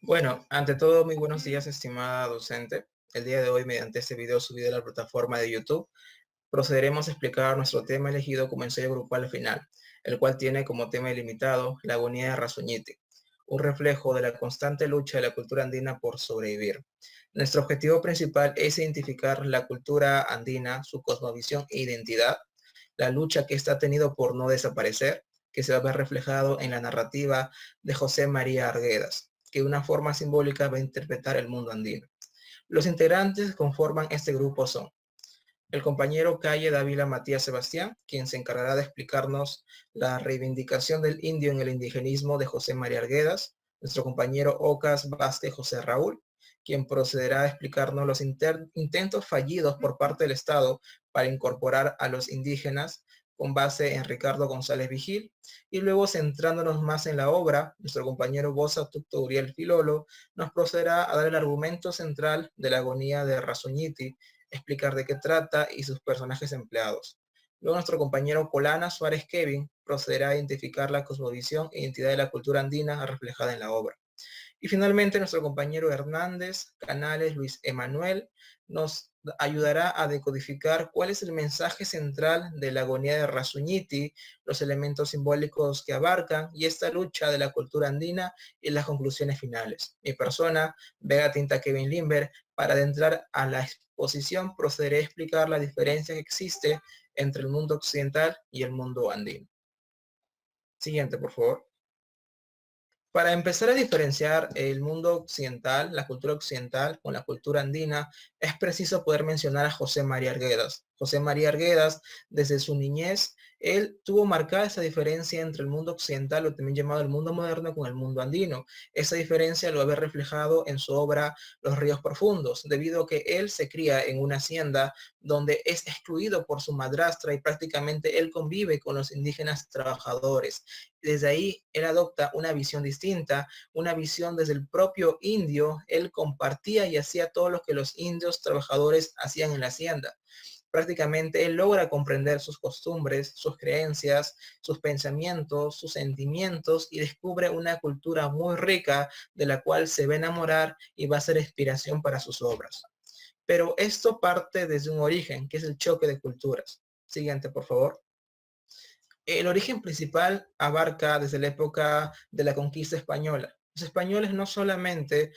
Bueno, ante todo, muy buenos días, estimada docente. El día de hoy, mediante este video subido a la plataforma de YouTube, procederemos a explicar nuestro tema elegido como ensayo grupal final, el cual tiene como tema ilimitado la agonía de Razuñiti, un reflejo de la constante lucha de la cultura andina por sobrevivir. Nuestro objetivo principal es identificar la cultura andina, su cosmovisión e identidad, la lucha que ésta ha tenido por no desaparecer, que se va a ver reflejado en la narrativa de José María Arguedas, que de una forma simbólica va a interpretar el mundo andino. Los integrantes que conforman este grupo son el compañero Calle Dávila Matías Sebastián, quien se encargará de explicarnos la reivindicación del indio en el indigenismo de José María Arguedas, nuestro compañero Ocas Vázquez José Raúl, quien procederá a explicarnos los intentos fallidos por parte del Estado para incorporar a los indígenas con base en Ricardo González Vigil, y luego centrándonos más en la obra, nuestro compañero Bosa Tucto Uriel Filolo nos procederá a dar el argumento central de la agonía de Razuñiti, explicar de qué trata y sus personajes empleados. Luego nuestro compañero Polana Suárez Kevin procederá a identificar la cosmovisión e identidad de la cultura andina reflejada en la obra. Y finalmente nuestro compañero Hernández Canales Luis Emanuel nos ayudará a decodificar cuál es el mensaje central de la agonía de Razuñiti, los elementos simbólicos que abarcan y esta lucha de la cultura andina y las conclusiones finales. Mi persona, Vega Tinta Kevin Limber, para adentrar a la exposición procederé a explicar la diferencia que existe entre el mundo occidental y el mundo andino. Siguiente, por favor. Para empezar a diferenciar el mundo occidental, la cultura occidental con la cultura andina, es preciso poder mencionar a José María Arguedas. José María Arguedas, desde su niñez, él tuvo marcada esa diferencia entre el mundo occidental, o también llamado el mundo moderno, con el mundo andino. Esa diferencia lo había reflejado en su obra Los ríos profundos, debido a que él se cría en una hacienda donde es excluido por su madrastra y prácticamente él convive con los indígenas trabajadores. Desde ahí él adopta una visión distinta, una visión desde el propio indio. Él compartía y hacía todo lo que los indios trabajadores hacían en la hacienda. Prácticamente él logra comprender sus costumbres, sus creencias, sus pensamientos, sus sentimientos y descubre una cultura muy rica de la cual se va a enamorar y va a ser inspiración para sus obras. Pero esto parte desde un origen, que es el choque de culturas. Siguiente, por favor. El origen principal abarca desde la época de la conquista española. Los españoles no solamente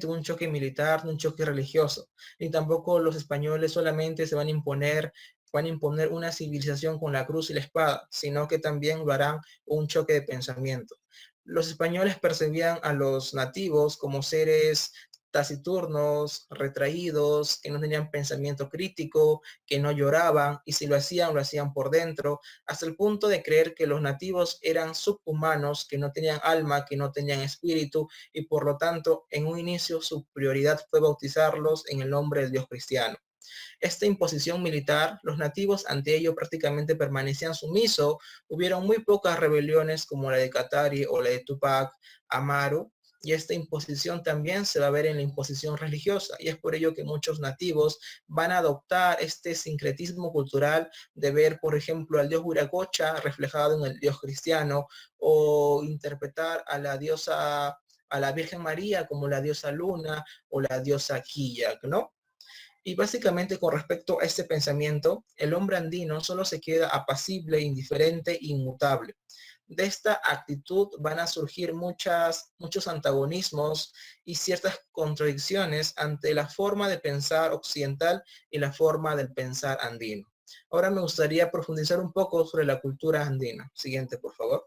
un choque militar, un choque religioso, ni tampoco los españoles solamente van a imponer una civilización con la cruz y la espada, sino que también lo harán un choque de pensamiento. Los españoles percibían a los nativos como seres taciturnos, retraídos, que no tenían pensamiento crítico, que no lloraban, y si lo hacían por dentro, hasta el punto de creer que los nativos eran subhumanos, que no tenían alma, que no tenían espíritu, y por lo tanto, en un inicio su prioridad fue bautizarlos en el nombre del Dios cristiano. Esta imposición militar, los nativos ante ello prácticamente permanecían sumisos. Hubieron muy pocas rebeliones como la de Katari o la de Tupac Amaru, y esta imposición también se va a ver en la imposición religiosa, y es por ello que muchos nativos van a adoptar este sincretismo cultural de ver, por ejemplo, al dios Huiracocha reflejado en el dios cristiano, o interpretar a la diosa, a la Virgen María como la diosa Luna o la diosa Quilla, ¿no? Y básicamente con respecto a este pensamiento, el hombre andino solo se queda apacible, indiferente, inmutable. De esta actitud van a surgir muchos antagonismos y ciertas contradicciones ante la forma de pensar occidental y la forma del pensar andino. Ahora me gustaría profundizar un poco sobre la cultura andina. Siguiente, por favor.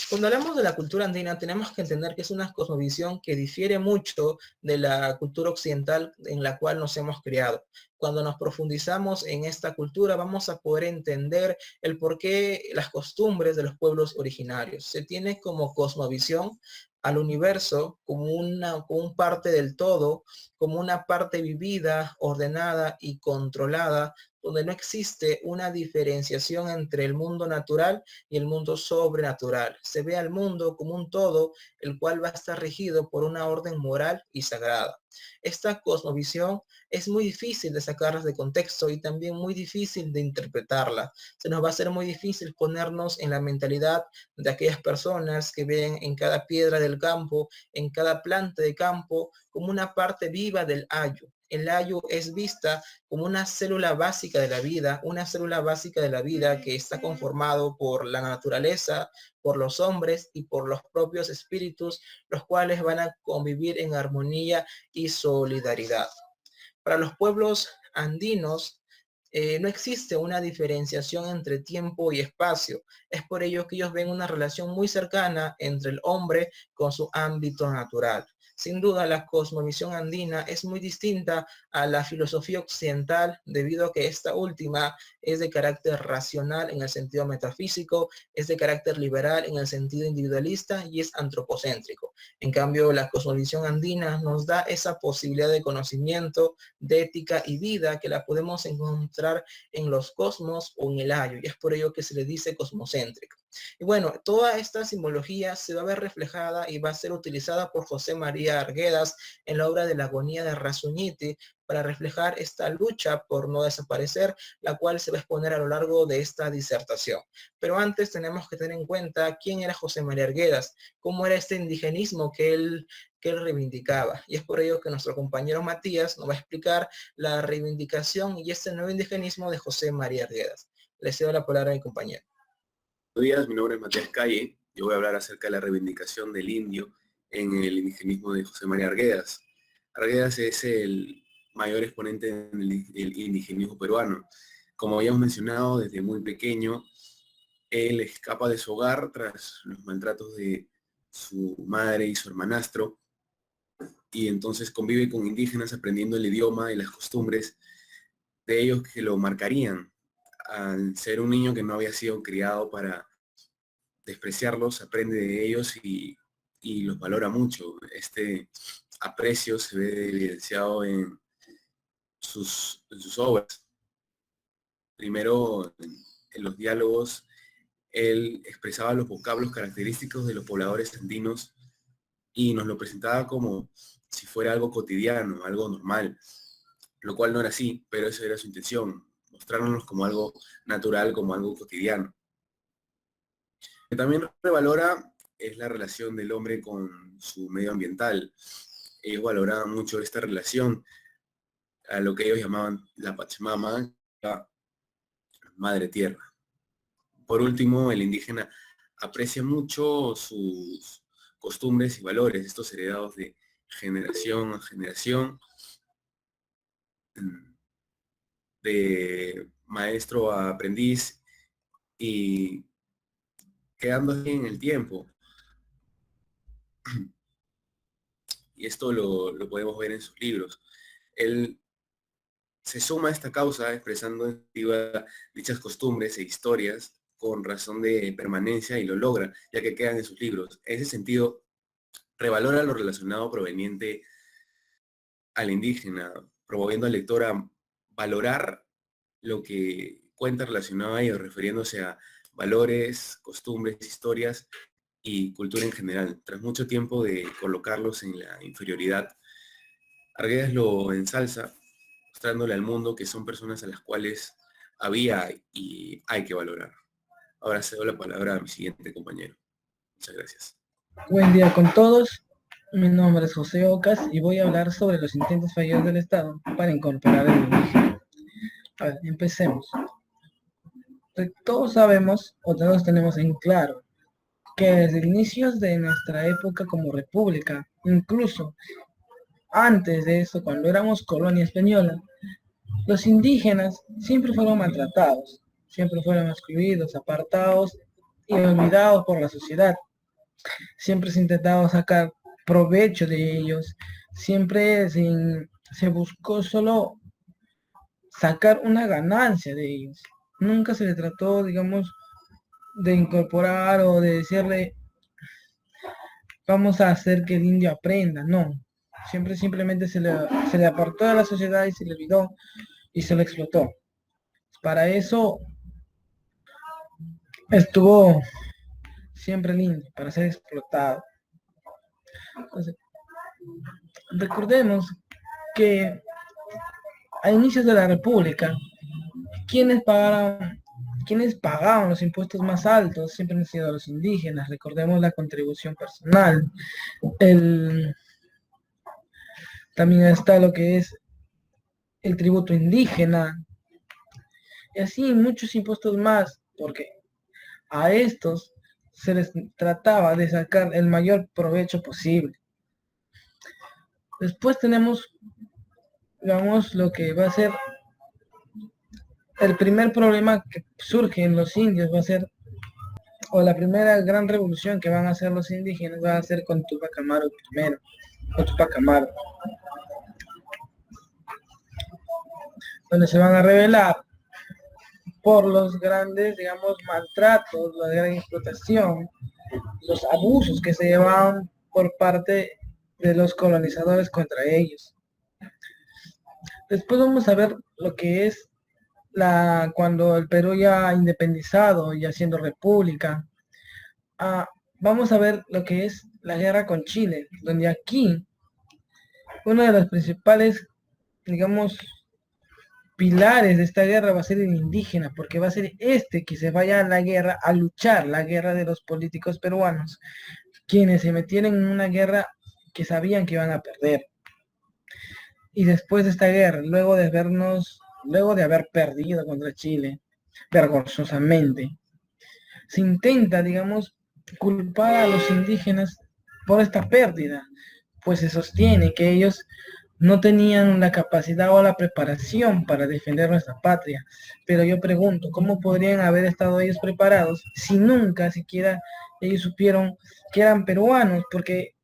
Cuando hablamos de la cultura andina, tenemos que entender que es una cosmovisión que difiere mucho de la cultura occidental en la cual nos hemos criado. Cuando nos profundizamos en esta cultura, vamos a poder entender el porqué, las costumbres de los pueblos originarios. Se tiene como cosmovisión al universo como como un parte del todo, como una parte vivida, ordenada y controlada, donde no existe una diferenciación entre el mundo natural y el mundo sobrenatural. Se ve al mundo como un todo, el cual va a estar regido por una orden moral y sagrada. Esta cosmovisión es muy difícil de sacarlas de contexto y también muy difícil de interpretarla. Se nos va a hacer muy difícil ponernos en la mentalidad de aquellas personas que ven en cada piedra del campo, en cada planta de campo, como una parte viva del ayu. El ayu es vista como una célula básica de la vida, una célula básica de la vida que está conformado por la naturaleza, por los hombres y por los propios espíritus, los cuales van a convivir en armonía y solidaridad. Para los pueblos andinos, no existe una diferenciación entre tiempo y espacio. Es por ello que ellos ven una relación muy cercana entre el hombre con su ámbito natural. Sin duda, la cosmovisión andina es muy distinta a la filosofía occidental debido a que esta última es de carácter racional en el sentido metafísico, es de carácter liberal en el sentido individualista y es antropocéntrico. En cambio, la cosmovisión andina nos da esa posibilidad de conocimiento, de ética y vida que la podemos encontrar en los cosmos o en el ayo, y es por ello que se le dice cosmocéntrica. Y bueno, toda esta simbología se va a ver reflejada y va a ser utilizada por José María Arguedas en la obra de la agonía de Razuñiti para reflejar esta lucha por no desaparecer, la cual se va a exponer a lo largo de esta disertación. Pero antes tenemos que tener en cuenta quién era José María Arguedas, cómo era este indigenismo que él reivindicaba. Y es por ello que nuestro compañero Matías nos va a explicar la reivindicación y este nuevo indigenismo de José María Arguedas. Le cedo la palabra a mi compañero. Buenos días, mi nombre es Matías Calle. Yo voy a hablar acerca de la reivindicación del indio en el indigenismo de José María Arguedas. Arguedas es el mayor exponente del indigenismo peruano. Como habíamos mencionado, desde muy pequeño, él escapa de su hogar tras los maltratos de su madre y su hermanastro, y entonces convive con indígenas aprendiendo el idioma y las costumbres de ellos que lo marcarían. Al ser un niño que no había sido criado para despreciarlos, aprende de ellos y los valora mucho. Este aprecio se ve evidenciado en sus obras. Primero, en los diálogos, él expresaba los vocablos característicos de los pobladores andinos y nos lo presentaba como si fuera algo cotidiano, algo normal, lo cual no era así, pero esa era su intención, mostrarnos como algo natural, como algo cotidiano. Lo que también revalora es la relación del hombre con su medio ambiental. Ellos valoraban mucho esta relación, a lo que ellos llamaban la Pachamama, la Madre Tierra. Por último, el indígena aprecia mucho sus costumbres y valores, estos heredados de generación a generación, de maestro a aprendiz y quedando así en el tiempo. Y esto lo podemos ver en sus libros. Él se suma a esta causa expresando dichas costumbres e historias con razón de permanencia y lo logra, ya que quedan en sus libros. En ese sentido, revalora lo relacionado proveniente al indígena, promoviendo al lector a valorar lo que cuenta relacionado a ello, refiriéndose a valores, costumbres, historias y cultura en general. Tras mucho tiempo de colocarlos en la inferioridad, Arguedas lo ensalza, mostrándole al mundo que son personas a las cuales había y hay que valorar. Ahora cedo la palabra a mi siguiente compañero. Muchas gracias. Buen día con todos. Mi nombre es José Ocas y voy a hablar sobre los intentos fallidos del Estado para incorporar el indígena. A ver, empecemos. Todos sabemos o todos tenemos en claro que desde inicios de nuestra época como república, incluso antes de eso, cuando éramos colonia española, los indígenas siempre fueron maltratados, siempre fueron excluidos, apartados y olvidados por la sociedad. Siempre se intentaba sacar provecho de ellos, siempre se buscó solo sacar una ganancia de ellos. Nunca se le trató, digamos, de incorporar o de decirle, vamos a hacer que el indio aprenda, no. Simplemente se le apartó de la sociedad y se le olvidó y se lo explotó. Para eso estuvo siempre el indio, para ser explotado. Entonces, recordemos que a inicios de la República, quienes pagaban los impuestos más altos siempre han sido los indígenas. Recordemos la contribución personal. También está lo que es el tributo indígena. Y así muchos impuestos más, porque a estos se les trataba de sacar el mayor provecho posible. Después tenemos, digamos, lo que va a ser el primer problema que surge en los indios, va a ser, o la primera gran revolución que van a hacer los indígenas, va a ser con Tupac Amaru primero, con Tupac Amaru, donde se van a rebelar por los grandes, digamos, maltratos, la gran explotación, los abusos que se llevaban por parte de los colonizadores contra ellos. Después vamos a ver lo que es cuando el Perú ya independizado, ya siendo república. Vamos a ver lo que es la guerra con Chile, donde aquí uno de los principales, digamos, pilares de esta guerra va a ser el indígena, porque va a ser este que se vaya a la guerra, a luchar la guerra de los políticos peruanos, quienes se metieron en una guerra que sabían que iban a perder. Y después de esta guerra, luego de haber perdido contra Chile, vergonzosamente, se intenta, digamos, culpar a los indígenas por esta pérdida, pues se sostiene que ellos no tenían la capacidad o la preparación para defender nuestra patria. Pero yo pregunto, ¿cómo podrían haber estado ellos preparados si nunca siquiera ellos supieron que eran peruanos? Porque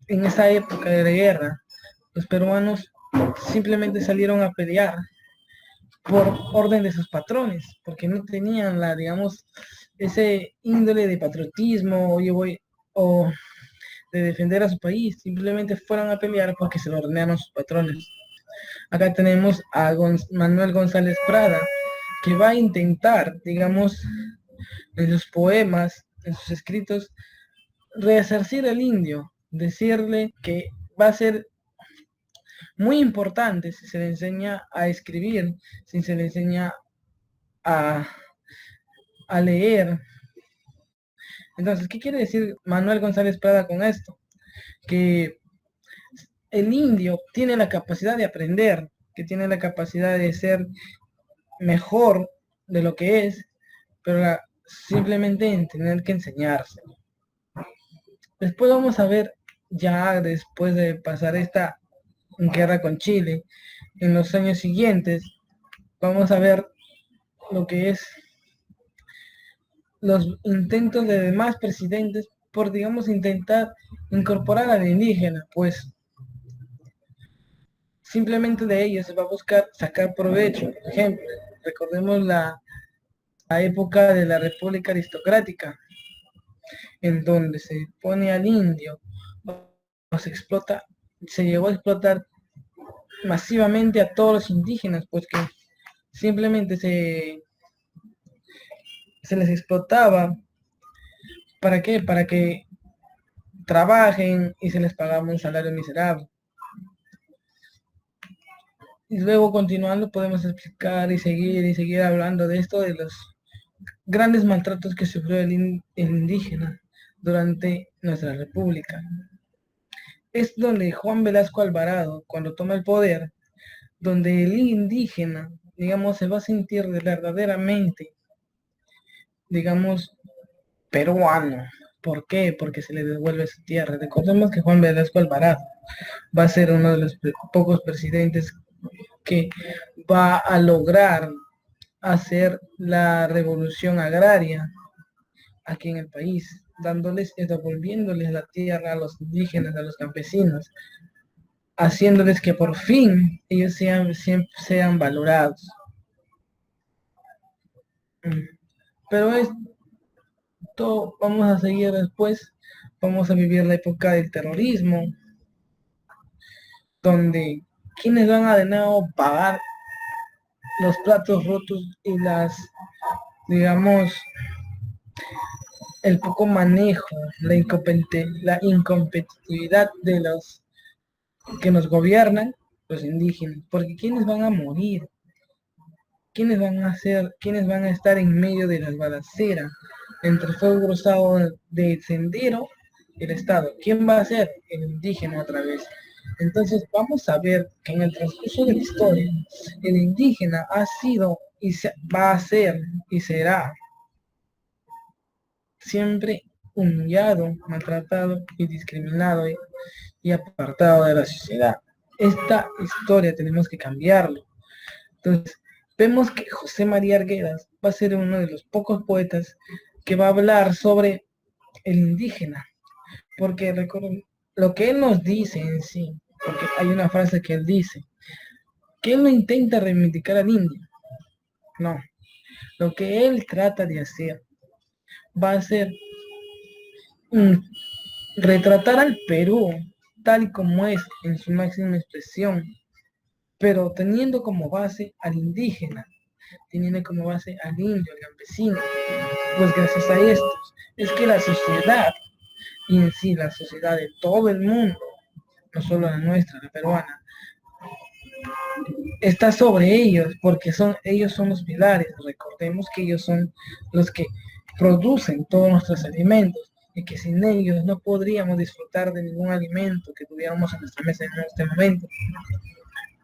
en esa época de la guerra, los peruanos simplemente salieron a pelear por orden de sus patrones, porque no tenían digamos, ese índole de patriotismo o de defender a su país, simplemente fueron a pelear porque se lo ordenaron sus patrones. Acá tenemos a Manuel González Prada, que va a intentar, digamos, en sus poemas, en sus escritos, resarcir al indio, decirle que va a ser muy importante si se le enseña a escribir, si se le enseña a leer. Entonces, ¿qué quiere decir Manuel González Prada con esto? Que el indio tiene la capacidad de aprender, que tiene la capacidad de ser mejor de lo que es, pero simplemente en tener que enseñarse. Después vamos a ver, ya después de pasar esta guerra con Chile, en los años siguientes, vamos a ver lo que es los intentos de demás presidentes por, digamos, intentar incorporar al indígena, pues simplemente de ellos se va a buscar sacar provecho. Por ejemplo, recordemos la época de la República Aristocrática, en donde se pone al indio, se explota, se llegó a explotar masivamente a todos los indígenas, pues que simplemente se les explotaba. ¿Para qué? Para que trabajen y se les pagaba un salario miserable. Y luego continuando podemos explicar y seguir hablando de esto, de los grandes maltratos que sufrió el indígena durante nuestra república. Es donde Juan Velasco Alvarado, cuando toma el poder, donde el indígena, digamos, se va a sentir verdaderamente, digamos, peruano. ¿Por qué? Porque se le devuelve su tierra. Recordemos que Juan Velasco Alvarado va a ser uno de los pocos presidentes que va a lograr hacer la revolución agraria aquí en el país, devolviéndoles la tierra a los indígenas, a los campesinos, haciéndoles que por fin ellos sean valorados. Pero esto vamos a seguir después vamos a vivir la época del terrorismo, donde quienes van a de nuevo pagar los platos rotos y digamos, el poco manejo, la incompetitividad de los que nos gobiernan, los indígenas, porque quienes van a morir, quienes van a estar en medio de las balaceras entre el fuego cruzado de Sendero y el Estado. ¿Quién va a ser? El indígena otra vez. Entonces vamos a ver que en el transcurso de la historia, el indígena ha sido y va a ser y será siempre humillado, maltratado y discriminado y apartado de la sociedad. Esta historia tenemos que cambiarlo. Entonces, vemos que José María Arguedas va a ser uno de los pocos poetas que va a hablar sobre el indígena, porque recuerden lo que él nos dice en sí, porque hay una frase que él dice, que él no intenta reivindicar al indio, no, lo que él trata de hacer va a ser retratar al Perú tal y como es en su máxima expresión, pero teniendo como base al indígena, teniendo como base al indio, al campesino. Pues gracias a estos es que la sociedad, y en sí la sociedad de todo el mundo, no solo la nuestra, la peruana, está sobre ellos, porque ellos son los pilares. Recordemos que ellos son los que producen todos nuestros alimentos y que sin ellos no podríamos disfrutar de ningún alimento que tuviéramos en nuestra mesa en este momento.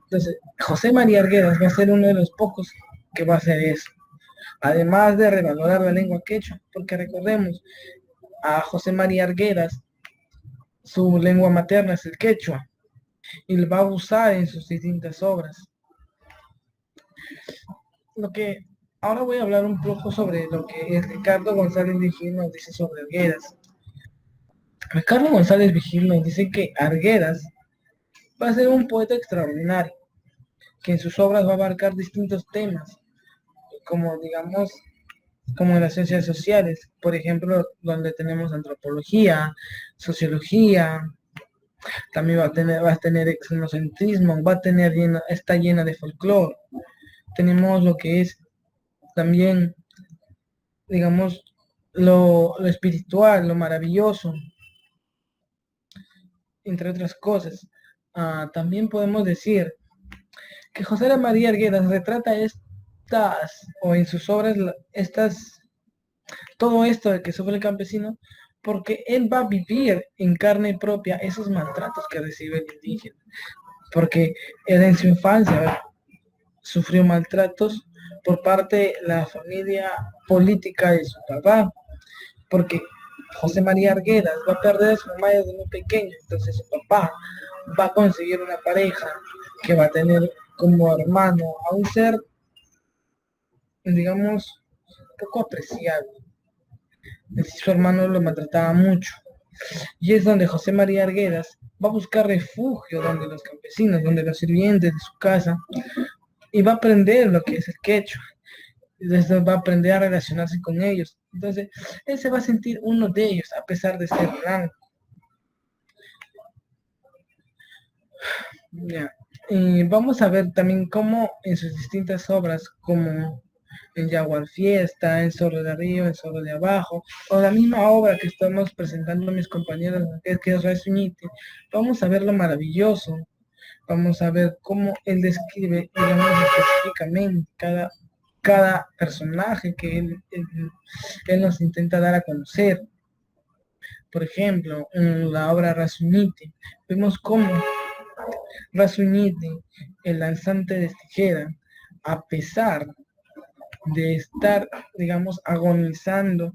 Entonces, José María Arguedas va a ser uno de los pocos que va a hacer eso. Además de revalorar la lengua quechua, porque recordemos, a José María Arguedas, su lengua materna es el quechua, y lo va a usar en sus distintas obras. Ahora voy a hablar un poco sobre lo que Ricardo González Vigil nos dice sobre Arguedas. Ricardo González Vigil nos dice que Arguedas va a ser un poeta extraordinario, que en sus obras va a abarcar distintos temas, como digamos, como en las ciencias sociales, por ejemplo, donde tenemos antropología, sociología, también va a tener etnocentrismo, está llena de folclore. Tenemos lo que es también, digamos, lo espiritual, lo maravilloso, entre otras cosas. También podemos decir que José María Arguedas retrata o en sus obras, todo esto de que sufre el campesino, porque él va a vivir en carne propia esos maltratos que recibe el indígena, porque él en su infancia sufrió maltratos por parte de la familia política de su papá, porque José María Arguedas va a perder a su mamá desde muy pequeño, entonces su papá va a conseguir una pareja que va a tener como hermano a un ser, digamos, poco apreciado. Su hermano lo maltrataba mucho. Y es donde José María Arguedas va a buscar refugio, donde los campesinos, donde los sirvientes de su casa, y va a aprender lo que es el quechua. Entonces va a aprender a relacionarse con ellos. Entonces, él se va a sentir uno de ellos, a pesar de ser blanco. Ya. Y vamos a ver también cómo en sus distintas obras, como en Jaguar Fiesta, en Zorro de Arriba, en Zorro de Abajo, o la misma obra que estamos presentando a mis compañeros, que es Rasunite, vamos a ver lo maravilloso, vamos a ver cómo él describe, digamos, específicamente cada personaje que él nos intenta dar a conocer. Por ejemplo, en la obra Rasunite, vemos cómo Rasunite, el lanzante de tijera, a pesar de estar, digamos, agonizando,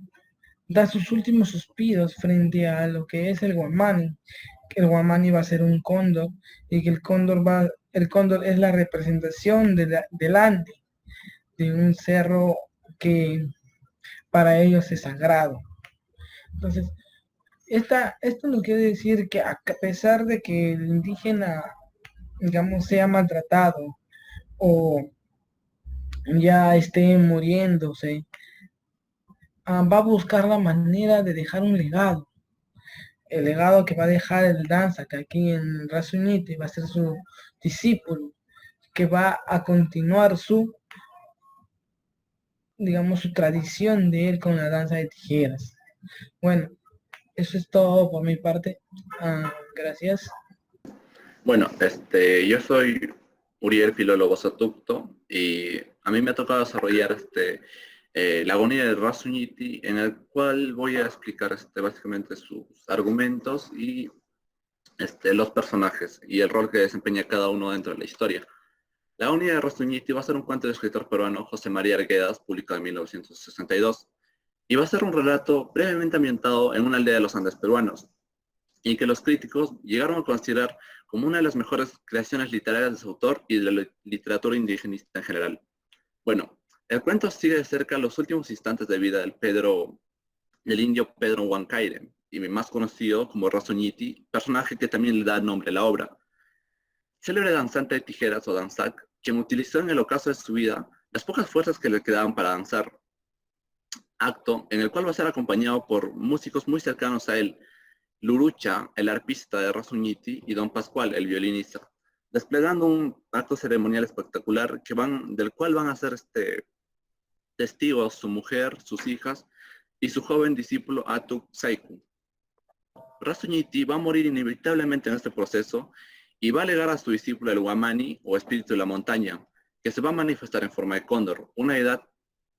da sus últimos suspiros frente a lo que es el guamani, que el guamani va a ser un cóndor, y que el cóndor es la representación del Ande, de un cerro que para ellos es sagrado. Entonces, esto no quiere decir que a pesar de que el indígena, digamos, sea maltratado o ya esté muriéndose, va a buscar la manera de dejar un legado. el legado que va a dejar el danza, que aquí en Rasunite va a ser su discípulo, que va a continuar su, digamos, su tradición de él con la danza de tijeras. Bueno, eso es todo por mi parte. Gracias. Bueno, yo soy Uriel Filólogo Satucto y a mí me ha tocado desarrollar la agonía de Rasuñiti, en el cual voy a explicar básicamente sus argumentos y los personajes y el rol que desempeña cada uno dentro de la historia. La agonía de Rasuñiti va a ser un cuento del escritor peruano José María Arguedas, publicado en 1962, y va a ser un relato brevemente ambientado en una aldea de los Andes peruanos, y que los críticos llegaron a considerar como una de las mejores creaciones literarias de su autor y de la literatura indigenista en general. Bueno, el cuento sigue de cerca los últimos instantes de vida del indio Pedro Huancaire, y más conocido como Rasuñiti, personaje que también le da nombre a la obra. Célebre danzante de tijeras o danzac, quien utilizó en el ocaso de su vida las pocas fuerzas que le quedaban para danzar, acto en el cual va a ser acompañado por músicos muy cercanos a él, Lurucha, el arpista de Rasuñiti, y Don Pascual, el violinista, desplegando un acto ceremonial espectacular del cual van a ser testigos su mujer, sus hijas y su joven discípulo Atuk Saiku. Rasuñiti va a morir inevitablemente en este proceso y va a legar a su discípulo el Guamani, o espíritu de la montaña, que se va a manifestar en forma de cóndor, una edad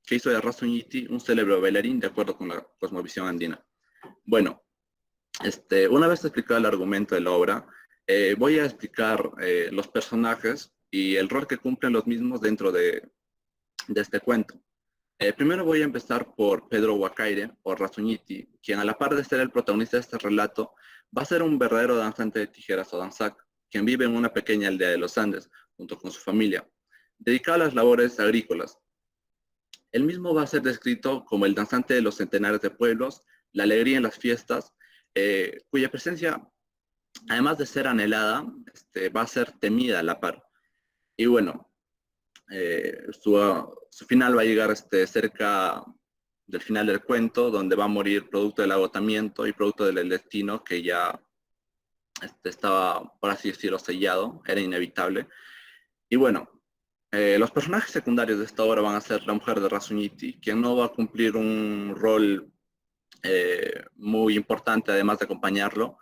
que hizo de Rasuñiti un célebre bailarín de acuerdo con la cosmovisión andina. Bueno, una vez explicado el argumento de la obra, voy a explicar los personajes y el rol que cumplen los mismos dentro de este cuento. Primero voy a empezar por Pedro Huacaire, o Rasuñiti, quien a la par de ser el protagonista de este relato, va a ser un verdadero danzante de tijeras o danzac, quien vive en una pequeña aldea de los Andes, junto con su familia, dedicado a las labores agrícolas. Él mismo va a ser descrito como el danzante de los centenares de pueblos, la alegría en las fiestas, cuya presencia, además de ser anhelada, va a ser temida a la par. Y bueno, su final va a llegar cerca del final del cuento, donde va a morir producto del agotamiento y producto del destino que ya estaba, por así decirlo, sellado, era inevitable. Y bueno, los personajes secundarios de esta obra van a ser la mujer de Rasuñiti, quien no va a cumplir un rol muy importante, además de acompañarlo,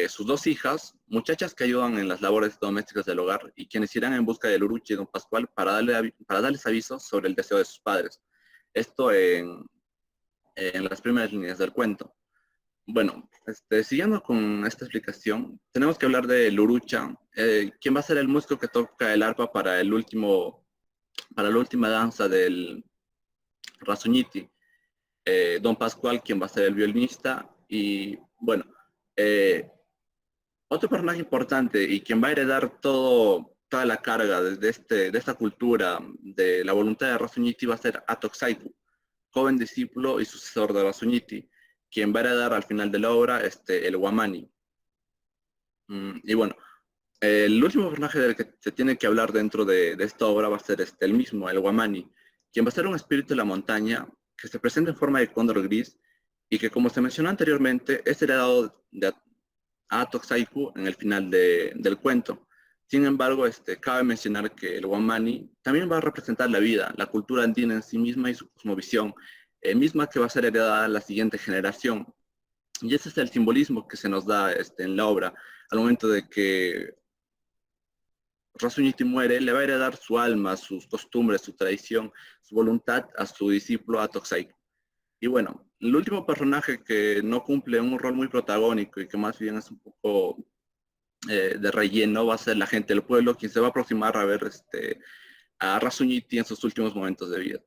sus dos hijas, muchachas que ayudan en las labores domésticas del hogar y quienes irán en busca de Luruchi y Don Pascual para darles avisos sobre el deseo de sus padres. Esto en las primeras líneas del cuento. Bueno, siguiendo con esta explicación, tenemos que hablar de Lurucha, quien va a ser el músico que toca el arpa para la última danza del Rasuñiti. Don Pascual, quien va a ser el violinista, y bueno, otro personaje importante y quien va a heredar toda la carga de esta cultura, de la voluntad de Rasuñiti, va a ser Atok Saiku, joven discípulo y sucesor de Rasuñiti, quien va a heredar al final de la obra el Guamani. Y bueno, el último personaje del que se tiene que hablar dentro de esta obra va a ser el mismo, el Guamani, quien va a ser un espíritu de la montaña que se presenta en forma de cóndor gris y que, como se mencionó anteriormente, es heredado de Atok Saiku en el final del cuento. Sin embargo, cabe mencionar que el Guamani también va a representar la vida, la cultura andina en sí misma y su cosmovisión, misma que va a ser heredada a la siguiente generación. Y ese es el simbolismo que se nos da en la obra. Al momento de que Rasuñiti muere, le va a heredar su alma, sus costumbres, su tradición, su voluntad a su discípulo Atok Saiku. Y bueno, el último personaje que no cumple un rol muy protagónico y que más bien es un poco de relleno va a ser la gente del pueblo, quien se va a aproximar a ver a Rasuñiti en sus últimos momentos de vida.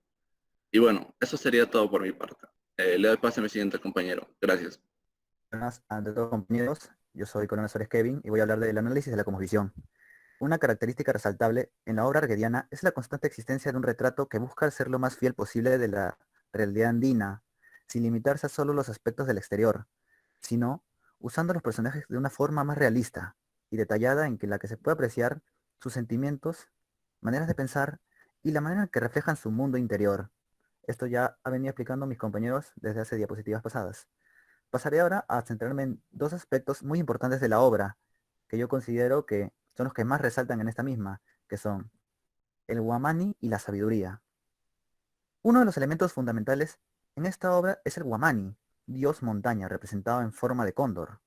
Y bueno, eso sería todo por mi parte. Le doy paso a mi siguiente compañero. Gracias. Buenas ante todo, compañeros. Yo soy Coronel Suárez Kevin y voy a hablar del análisis de la cosmovisión. Una característica resaltable en la obra arguediana es la constante existencia de un retrato que busca ser lo más fiel posible de la realidad andina, sin limitarse a solo los aspectos del exterior, sino usando los personajes de una forma más realista y detallada en la que se puede apreciar sus sentimientos, maneras de pensar y la manera en que reflejan su mundo interior. Esto ya ha venido explicando mis compañeros desde hace diapositivas pasadas. Pasaré ahora a centrarme en dos aspectos muy importantes de la obra, que yo considero que son los que más resaltan en esta misma, que son el Guamani y la sabiduría. Uno de los elementos fundamentales en esta obra es el Guamani, dios montaña representado en forma de cóndor.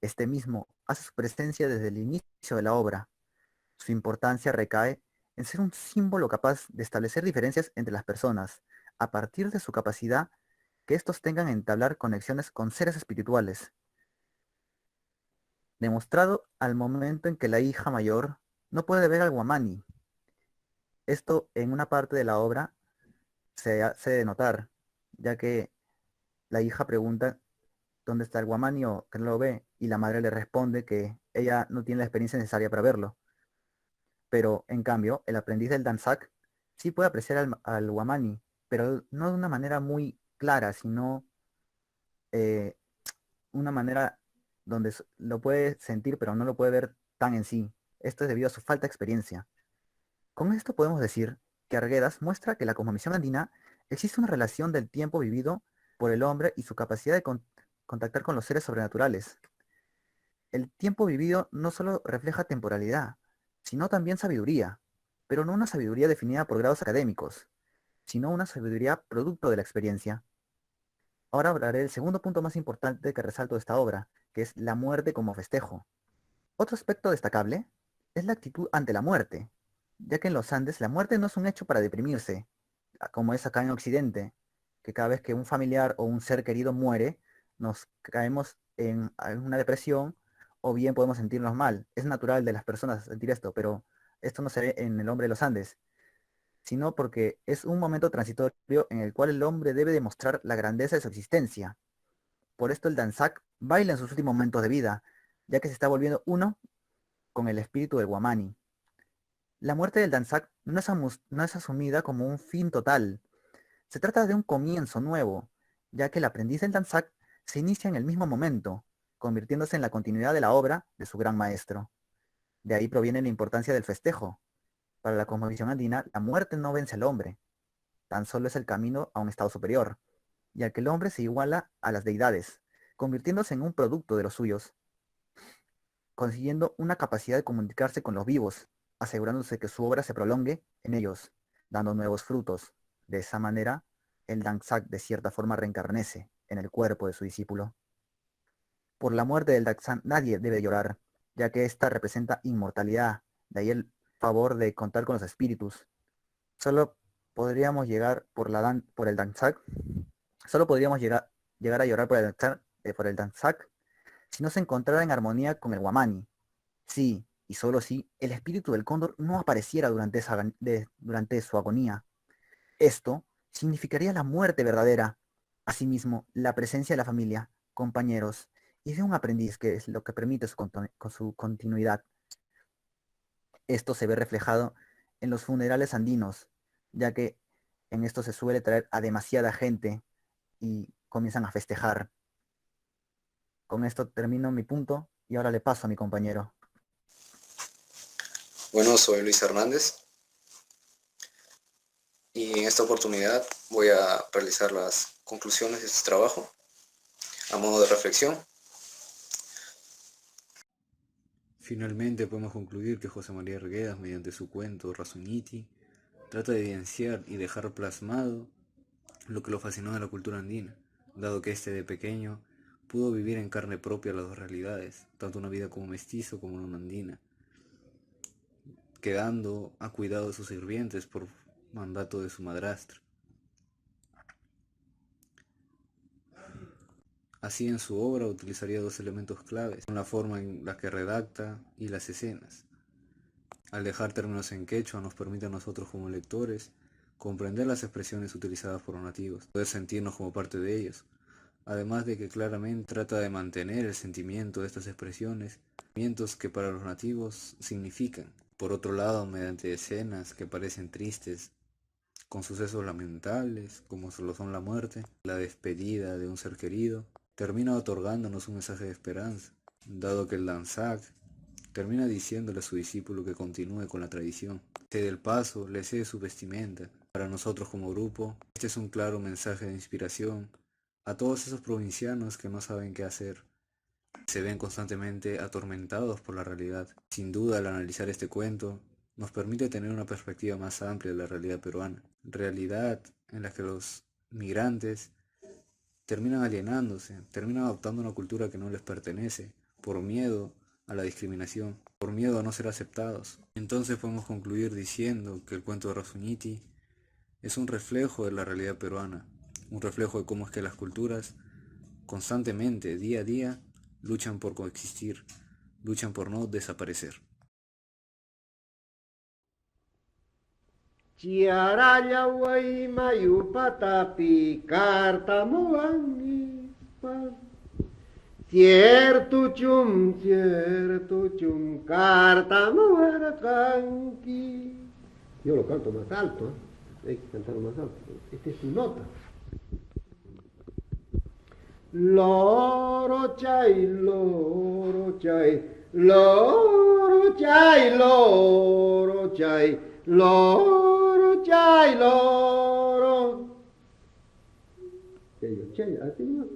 Este mismo hace su presencia desde el inicio de la obra. Su importancia recae en ser un símbolo capaz de establecer diferencias entre las personas, a partir de su capacidad que estos tengan en entablar conexiones con seres espirituales, demostrado al momento en que la hija mayor no puede ver al Guamani. Esto en una parte de la obra se hace de notar, ya que la hija pregunta dónde está el Guamani o que no lo ve, y la madre le responde que ella no tiene la experiencia necesaria para verlo. Pero, en cambio, el aprendiz del Danzak sí puede apreciar al Guamani, pero no de una manera muy clara, sino eh, una manera donde lo puede sentir, pero no lo puede ver tan en sí. Esto es debido a su falta de experiencia. Con esto podemos decir que Arguedas muestra que la cosmovisión andina existe una relación del tiempo vivido por el hombre y su capacidad de contactar con los seres sobrenaturales. El tiempo vivido no solo refleja temporalidad, sino también sabiduría, pero no una sabiduría definida por grados académicos, sino una sabiduría producto de la experiencia. Ahora hablaré del segundo punto más importante que resalto de esta obra, que es la muerte como festejo. Otro aspecto destacable es la actitud ante la muerte, ya que en los Andes la muerte no es un hecho para deprimirse, como es acá en Occidente, que cada vez que un familiar o un ser querido muere, nos caemos en una depresión o bien podemos sentirnos mal. Es natural de las personas sentir esto, pero esto no se ve en el hombre de los Andes, sino porque es un momento transitorio en el cual el hombre debe demostrar la grandeza de su existencia. Por esto el Danzak baila en sus últimos momentos de vida, ya que se está volviendo uno con el espíritu del Guamani. La muerte del Danzak no es asumida como un fin total. Se trata de un comienzo nuevo, ya que el aprendiz del Danzak se inicia en el mismo momento, convirtiéndose en la continuidad de la obra de su gran maestro. De ahí proviene la importancia del festejo. Para la cosmovisión andina, la muerte no vence al hombre, tan solo es el camino a un estado superior, y al que el hombre se iguala a las deidades, convirtiéndose en un producto de los suyos, consiguiendo una capacidad de comunicarse con los vivos, asegurándose que su obra se prolongue en ellos, dando nuevos frutos. De esa manera, el Danzak de cierta forma reencarnece en el cuerpo de su discípulo. Por la muerte del Danzak nadie debe llorar, ya que ésta representa inmortalidad, de ahí el favor de contar con los espíritus. Solo podríamos llegar por el Danzak, solo podríamos llegar a llorar por el Danzak si no se encontrara en armonía con el Guamani. Sí, y solo si el espíritu del cóndor no apareciera durante su agonía. Esto significaría la muerte verdadera. Asimismo, la presencia de la familia, compañeros y de un aprendiz, que es lo que permite su continuidad. Esto se ve reflejado en los funerales andinos, ya que en esto se suele traer a demasiada gente y comienzan a festejar. Con esto termino mi punto y ahora le paso a mi compañero. Bueno, soy Luis Hernández y en esta oportunidad voy a realizar las conclusiones de este trabajo a modo de reflexión. Finalmente podemos concluir que José María Arguedas, mediante su cuento Rasuñiti, trata de evidenciar y dejar plasmado lo que lo fascinó de la cultura andina, dado que éste de pequeño pudo vivir en carne propia las dos realidades, tanto una vida como mestizo como una andina, quedando a cuidado de sus sirvientes por mandato de su madrastra. Así en su obra utilizaría dos elementos claves, la forma en la que redacta y las escenas. Al dejar términos en quechua nos permite a nosotros como lectores comprender las expresiones utilizadas por los nativos, poder sentirnos como parte de ellos, además de que claramente trata de mantener el sentimiento de estas expresiones, sentimientos que para los nativos significan. Por otro lado, mediante escenas que parecen tristes, con sucesos lamentables, como lo son la muerte, la despedida de un ser querido, termina otorgándonos un mensaje de esperanza, dado que el Danzak termina diciéndole a su discípulo que continúe con la tradición. Cede el paso, le cede su vestimenta. Para nosotros como grupo, este es un claro mensaje de inspiración a todos esos provincianos que no saben qué hacer, se ven constantemente atormentados por la realidad. Sin duda, al analizar este cuento, nos permite tener una perspectiva más amplia de la realidad peruana. Realidad en la que los migrantes terminan alienándose, terminan adoptando una cultura que no les pertenece, por miedo a la discriminación, por miedo a no ser aceptados. Entonces podemos concluir diciendo que el cuento de Rasuñiti es un reflejo de la realidad peruana, un reflejo de cómo es que las culturas constantemente, día a día, luchan por coexistir, luchan por no desaparecer. Chiaraya way mayu patapi kartamuangi pa. Cierto chum kartamuarakanki. Yo lo canto más alto, ¿eh? Hay que cantarlo más alto. Esta es tu nota. Loro chai, loro chai, loro chai, loro chai, loro chai, loro. Chai, así no es.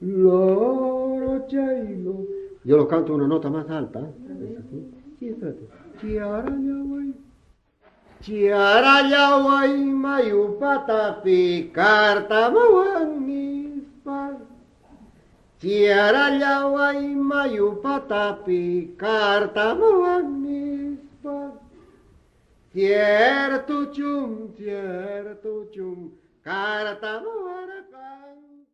Loro chai, loro. Yo lo canto una nota más alta. ¿Es así? Sí, espérate. Chiarayaway. Chiarayaway mayu patapi kartamawangispa. Chiarayaway mayu patapi kartamawangispa. Cierto chum, kartamawarakan.